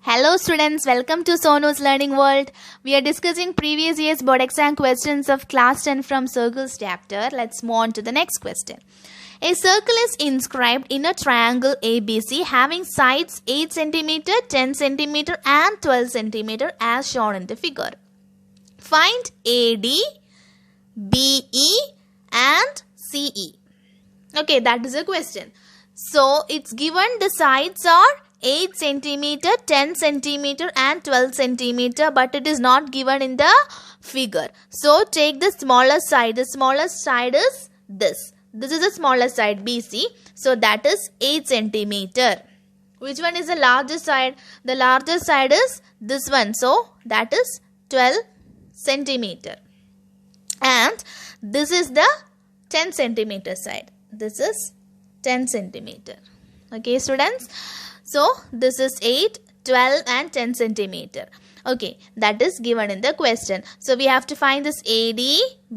Hello students, welcome to Sonu's Learning World. We are discussing previous year's board exam questions of class 10 from circles chapter. Let's move on to the next question. A circle is inscribed in a triangle ABC having sides 8 cm, 10 cm and 12 cm as shown in the figure. Find AD, BE and CE. Okay, that is a question. So, it's given the sides are 8 cm, 10 cm and 12 cm, but it is not given in the figure. So, take the smallest side. The smallest side is this. This is the smallest side BC. So, that is 8 cm. Which one is the largest side? The largest side is this one. So, that is 12 cm. And this is the 10 cm side. This is 10 cm. Okay, students. So, this is 8, 12 and 10 cm. Okay, that is given in the question. So, we have to find this AD,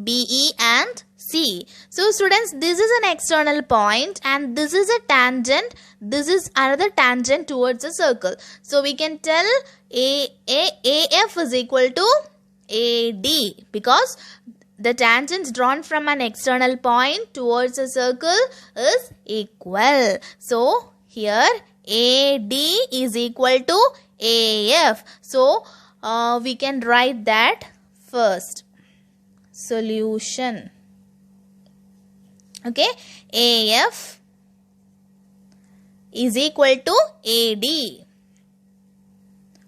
BE and CE. So, students, this is an external point and this is a tangent. This is another tangent towards a circle. So, we can tell AF is equal to AD because the tangents drawn from an external point towards a circle is equal. So, here AD is equal to AF. So, we can write that first. Solution. Okay. AF is equal to AD.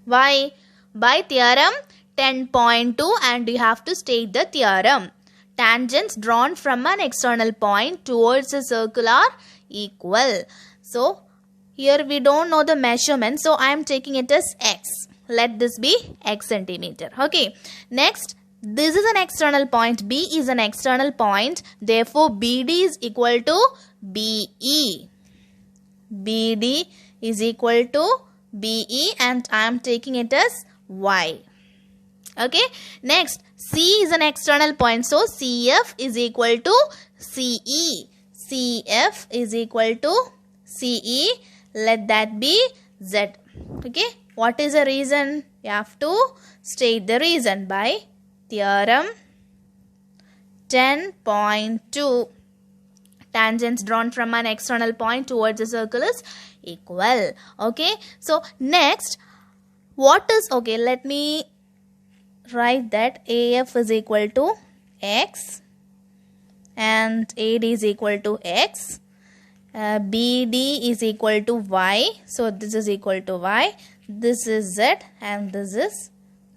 Why? By theorem 10.2 and you have to state the theorem. Tangents drawn from an external point towards a circle are equal. So, here we don't know the measurement. So, I am taking it as x. Let this be x centimeter. Okay. Next, this is an external point. B is an external point. Therefore, BD is equal to BE. BD is equal to BE and I am taking it as y. Okay. Next, C is an external point. So, CF is equal to CE. CF is equal to CE. Let that be Z. Okay. What is the reason? You have to state the reason by theorem 10.2. Tangents drawn from an external point towards a circle is equal. Okay. So, next, what is, okay, let me write that AF is equal to X and AD is equal to X. BD is equal to Y. So, this is equal to Y. This is Z and this is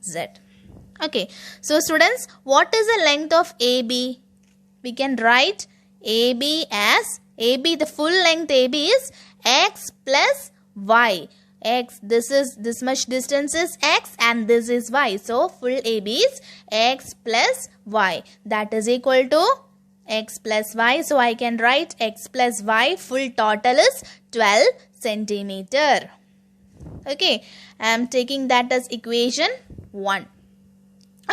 Z. Okay. So, students, what is the length of AB? We can write AB as AB, the full length AB is X plus Y. X, this is this much distance is X and this is Y. So, full AB is X plus Y. That is equal to X plus Y. So, I can write X plus Y full total is 12 centimeter. Okay. I am taking that as equation 1.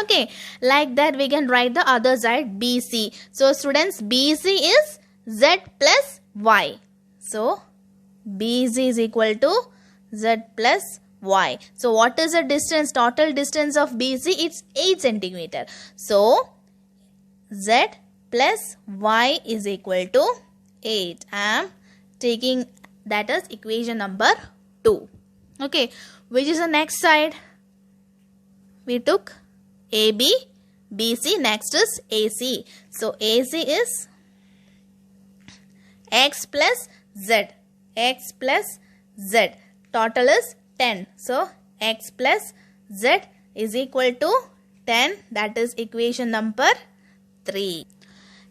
Okay. Like that we can write the other side BC. So, students, BC is Z plus Y. So, BC is equal to Z plus Y. So, what is the distance? Total distance of BC? It's 8 centimeter. So, Z plus Y is equal to 8. I am taking that as equation number 2. Okay. Which is the next side? We took AB, BC. Next is AC. So, AC is X plus Z. X plus Z. Total is 10. So, X plus Z is equal to 10. That is equation number 3.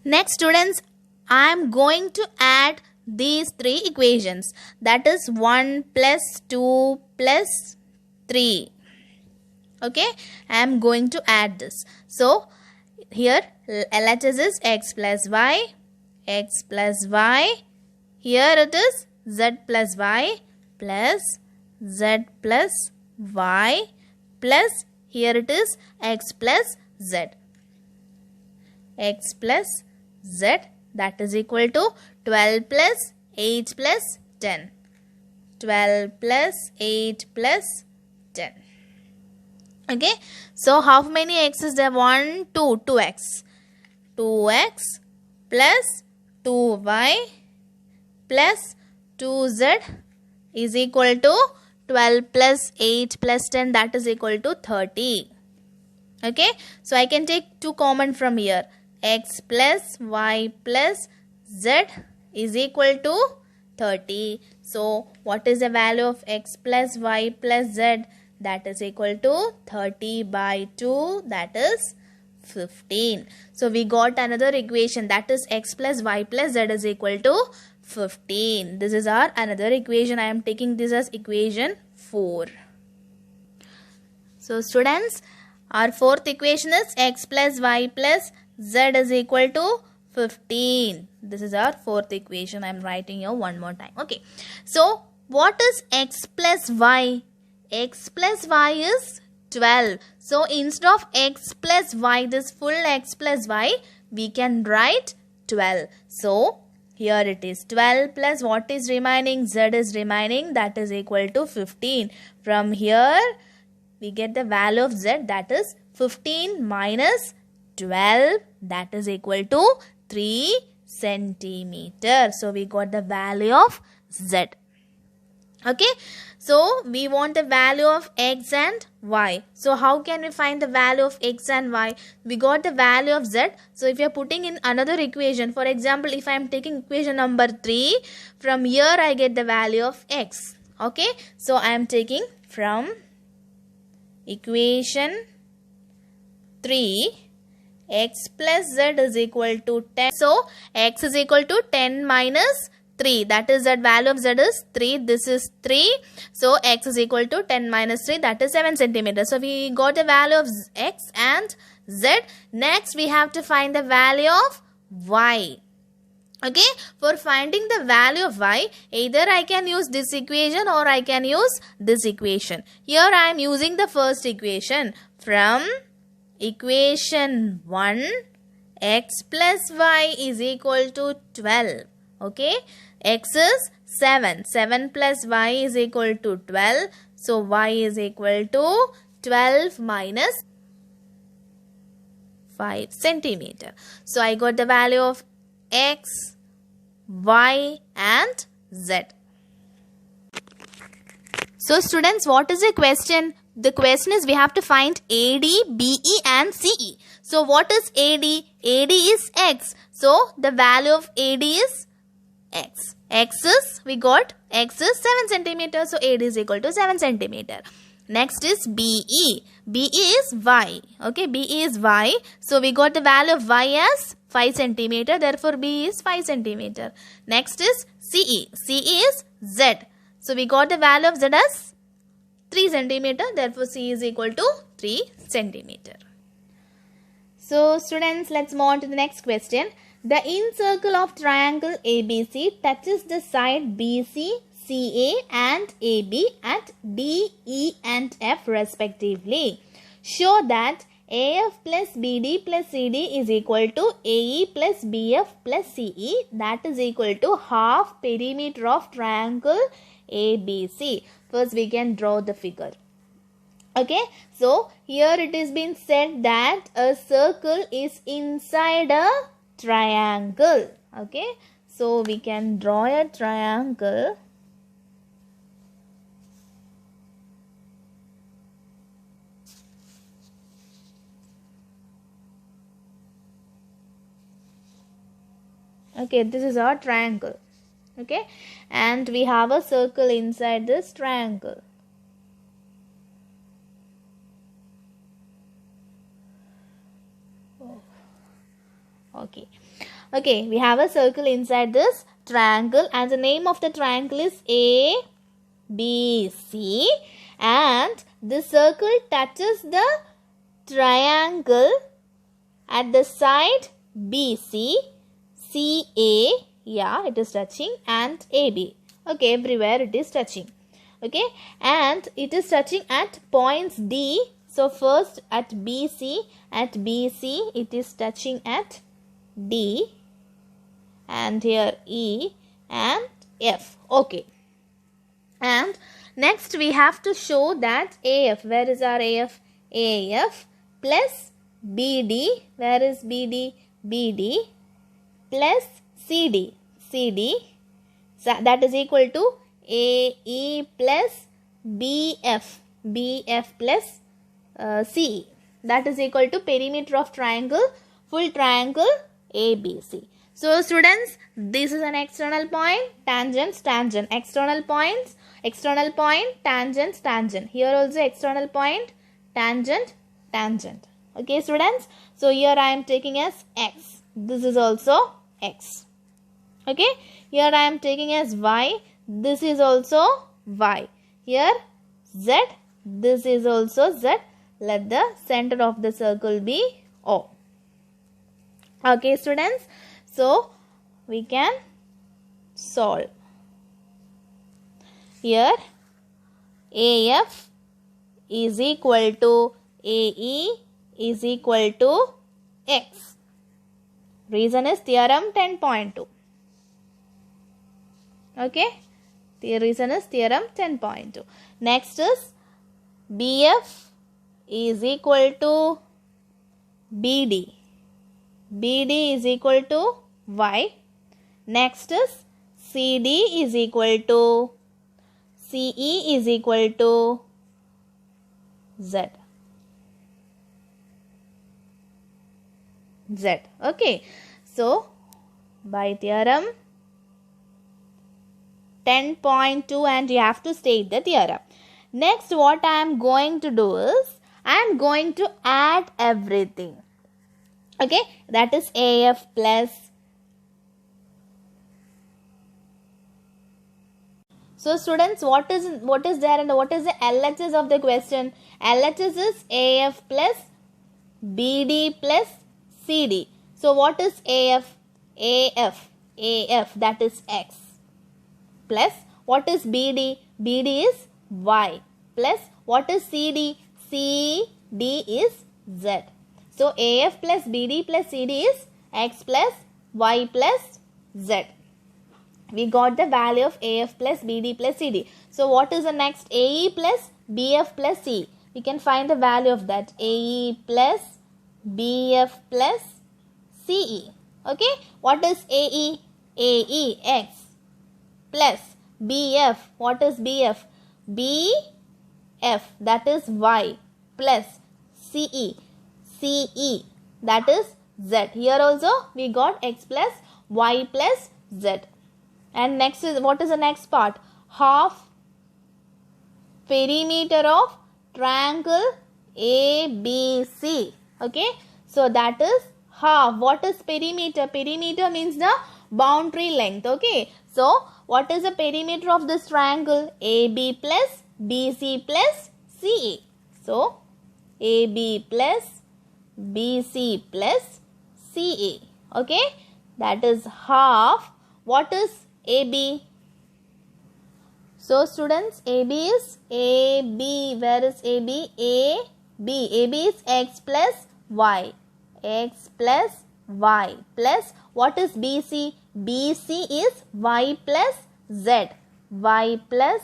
Next, students, I am going to add these 3 equations. That is 1 plus 2 plus 3. Okay. I am going to add this. So, here LHS is X plus Y. X plus Y. Here it is Z plus Y. Plus Z plus Y plus here it is X plus Z. X plus Z, that is equal to 12 plus 8 plus 10. 12 plus 8 plus 10. Okay, so how many x is there? 1, 2, 2x. 2x plus 2y plus 2z is equal to 12 plus 8 plus 10, that is equal to 30. Okay, so I can take 2 common from here. X plus y plus z is equal to 30. So what is the value of x plus y plus z? That is equal to 30 by 2, that is 15. So we got another equation, that is x plus y plus z is equal to 15. This is our another equation. I am taking this as equation 4. So students, our fourth equation is x plus y plus z is equal to 15. This is our fourth equation. I am writing here one more time. Okay. So what is x plus y? X plus y is 12. So instead of x plus y, this full x plus y, we can write 12. So here it is 12 plus what is remaining? Z is remaining, that is equal to 15. From here we get the value of z, that is 15 minus 12, that is equal to 3 centimeter. So we got the value of z. Okay, so we want the value of x and y. So how can we find the value of x and y? We got the value of z. So if you are putting in another equation, for example, if I am taking equation number 3, from here I get the value of x. Okay, so I am taking from equation 3, x plus z is equal to 10. So x is equal to 10 minus 3, that is that value of z is 3, this is 3. So x is equal to 10 minus 3, that is 7 centimeters. So we got the value of x and z. Next we have to find the value of y. Okay, for finding the value of y, either I can use this equation or I can use this equation. Here I am using the first equation. From equation 1, x plus y is equal to 12. Okay, x is 7. 7 plus y is equal to 12. So y is equal to 12 minus 5 centimeter. So I got the value of x, y and z. So students, what is the question? The question is we have to find AD, BE and CE. So what is AD? AD is x. So the value of AD is x. X is, we got x is 7 centimeter. So AD is equal to 7 centimeter. Next is BE. BE is y. Okay, BE is y. So we got the value of y as 5 centimeter. Therefore BE is 5 centimeter. Next is CE. CE is z. So we got the value of z as 3 centimeter. Therefore CE is equal to 3 centimeter. So students, let's move on to the next question. The incircle of triangle ABC touches the side BC, CA and AB at D, E and F respectively. Show that AF plus BD plus CD is equal to AE plus BF plus CE, that is equal to half perimeter of triangle ABC. First we can draw the figure. Okay, so here it is been said that a circle is inside a triangle. Okay, so we can draw a triangle. Okay, this is our triangle. Okay, and we have a circle inside this triangle. Okay. Okay, we have a circle inside this triangle and the name of the triangle is ABC, and this circle touches the triangle at the side BC, CA, yeah, it is touching, and AB. Okay, everywhere it is touching. Okay, and it is touching at points D. So first at BC it is touching at D, and here E and F. Okay, and Next we have to show that AF, where is our AF? AF plus BD, where is BD? BD plus CD, CD, that is equal to AE plus BF, BF plus CE, that is equal to perimeter of triangle, full triangle ABC. So students, this is an external point, tangents, tangent, external points, external point, tangents, tangent. Here also external point, tangent, tangent. Okay students, so here I am taking as X. This is also X. Okay, here I am taking as Y. This is also Y. Here Z. This is also Z. Let the center of the circle be O. Okay students, so we can solve. Here AF is equal to AE is equal to X. Reason is theorem 10.2. Okay, the reason is theorem 10.2. Next is BF is equal to BD. BD is equal to Y. Next is CD is equal to CE is equal to Z. Z. Okay. So, by theorem 10.2, and you have to state the theorem. Next, what I am going to do is, I am going to add everything. Okay. That is AF plus. So students, what is there and what is the LHS of the question? LHS is AF plus BD plus CD. So what is AF? AF, that is X. Plus what is BD? BD is Y. Plus what is CD? CD is Z. So AF plus BD plus CD is X plus Y plus Z. We got the value of AF plus BD plus CD. So what is the next? AE plus BF plus CE. We can find the value of that. AE plus BF plus CE. Okay. What is AE? AE X plus BF. What is BF? BF, that is Y, plus CE. CE, that is Z. Here also we got X plus Y plus Z. And next is, what is the next part? Half perimeter of triangle ABC. Okay. So that is half. What is perimeter? Perimeter means the boundary length. Okay. So what is the perimeter of this triangle? AB plus BC plus CE. So AB plus BC plus CE. Okay. That is half. What is AB? So students, AB is AB. Where is AB? AB. AB is X plus Y. X plus Y plus what is BC? BC is Y plus Z. Y plus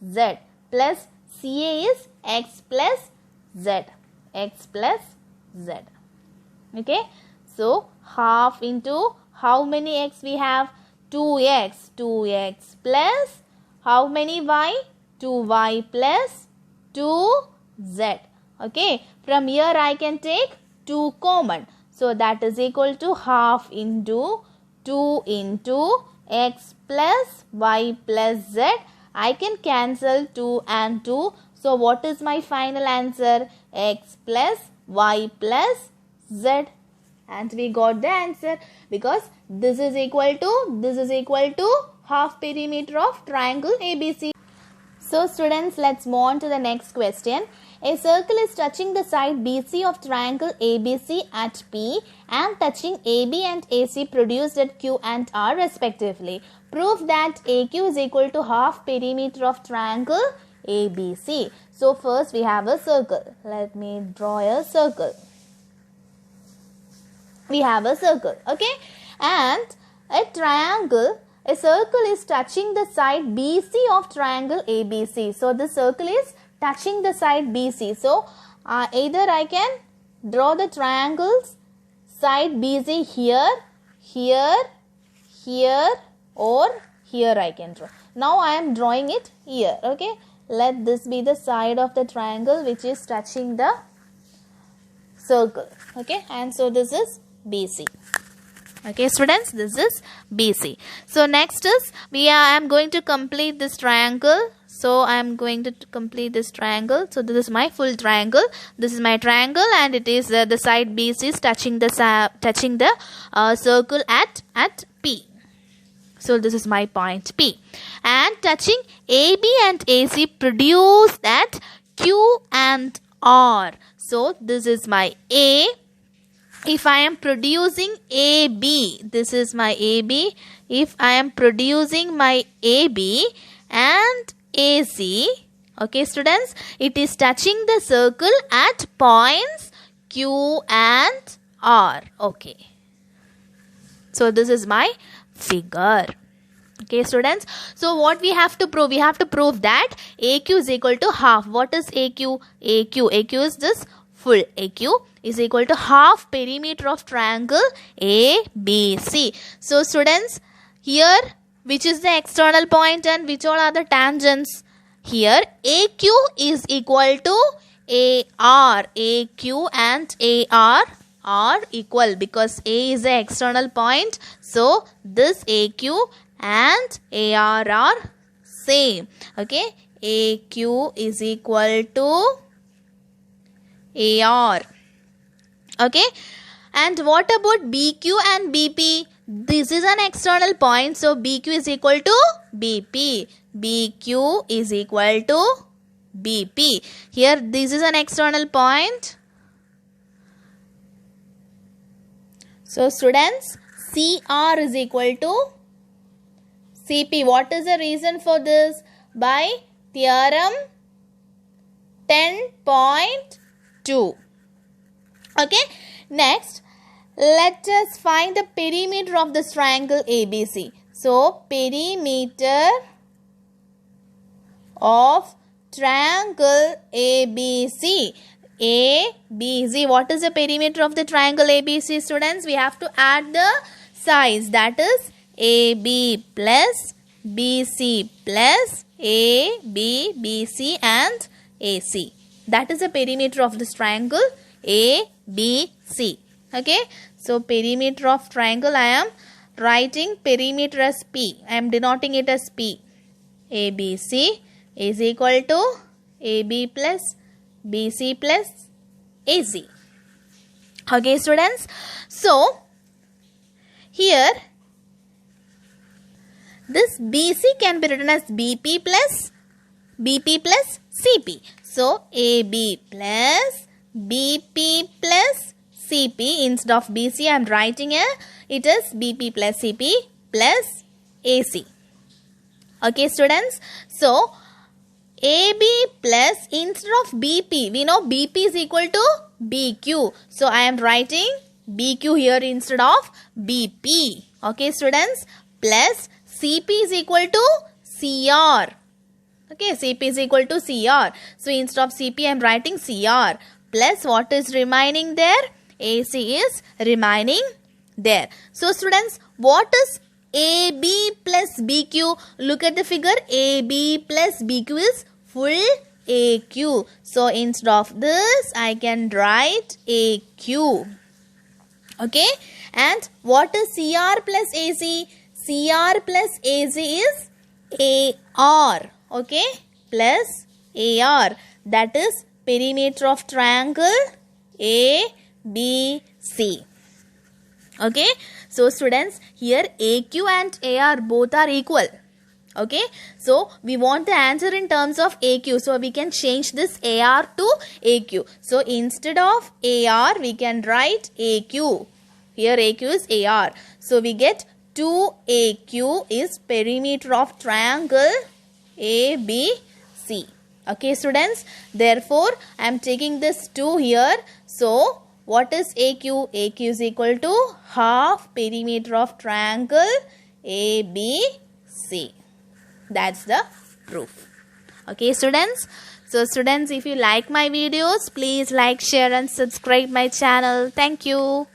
Z plus CA is X plus Z. X plus Z. Okay. So half into how many X we have? 2X. 2X plus how many Y? 2Y plus 2Z. Okay. From here I can take 2 common. So that is equal to half into 2 into X plus Y plus Z. I can cancel 2 and 2. So what is my final answer? X plus Y plus Z. And we got the answer because this is equal to half perimeter of triangle ABC. So students, let's move on to the next question. A circle is touching the side BC of triangle ABC at P and touching AB and AC produced at Q and R respectively. Prove that AQ is equal to half perimeter of triangle ABC. So first we have a circle. Let me draw a circle. We have a circle, okay, and a triangle A circle is touching the side BC of triangle ABC. So the circle is touching the side BC. So either I can draw the triangles side BC here, here, here, or here I can draw. Now I am drawing it here. Okay. Let this be the side of the triangle which is touching the circle. Okay. And so this is BC. Okay, students, this is BC. So next is I am going to complete this triangle. So I am going to complete this triangle. So this is my full triangle. This is my triangle, and it is the side BC is touching the circle at P. So this is my point P, and touching AB and AC produce at Q and R. So this is my A. If I am producing AB, this is my AB. If I am producing my AB and AC, okay students, it is touching the circle at points Q and R. Okay. So this is my figure. Okay students. So what we have to prove? We have to prove that AQ is equal to half. What is AQ? AQ is this full. AQ is equal to half perimeter of triangle ABC. So students, here which is the external point and which all are the tangents? Here AQ is equal to AR. AQ and AR are equal because A is the external point. So this AQ and AR are same. Okay. AQ is equal to AR. Okay. And what about BQ and BP? This is an external point. So BQ is equal to BP. BQ is equal to BP. Here this is an external point. So students, CR is equal to CP. What is the reason for this? By theorem 10.2. Okay. Next, let us find the perimeter of this triangle ABC. So, perimeter of triangle ABC. ABC. What is the perimeter of the triangle ABC, students? We have to add the sides. That is AB plus BC plus AB, BC and AC. That is the perimeter of this triangle ABC. Okay. So, perimeter of triangle, I am writing perimeter as P. I am denoting it as P. ABC is equal to AB plus BC plus AC. Okay, students. So, here, this BC can be written as BP plus CP. So, AB plus BP plus CP. Instead of BC, I am writing it is BP plus CP plus AC. Okay, students. So, AB plus, instead of BP, we know BP is equal to BQ. So, I am writing BQ here instead of BP. Okay, students. Plus CP is equal to CR. Okay, CP is equal to CR. So, instead of CP, I am writing CR. Plus what is remaining there? AC is remaining there. So, students, what is AB plus BQ? Look at the figure. AB plus BQ is full AQ. So, instead of this, I can write AQ. Okay. And what is CR plus AC? CR plus AC is AR. Okay. Plus AR. That is perimeter of triangle ABC. Okay. So, students, here AQ and AR both are equal. Okay. So, we want the answer in terms of AQ. So, we can change this AR to AQ. So, instead of AR, we can write AQ. Here AQ is AR. So, we get 2AQ is perimeter of triangle ABC. Okay, students. Therefore, I am taking this 2 here. So, what is AQ? AQ is equal to half perimeter of triangle A, B, C. That's the proof. Okay, students. So, students, if you like my videos, please like, share and subscribe my channel. Thank you.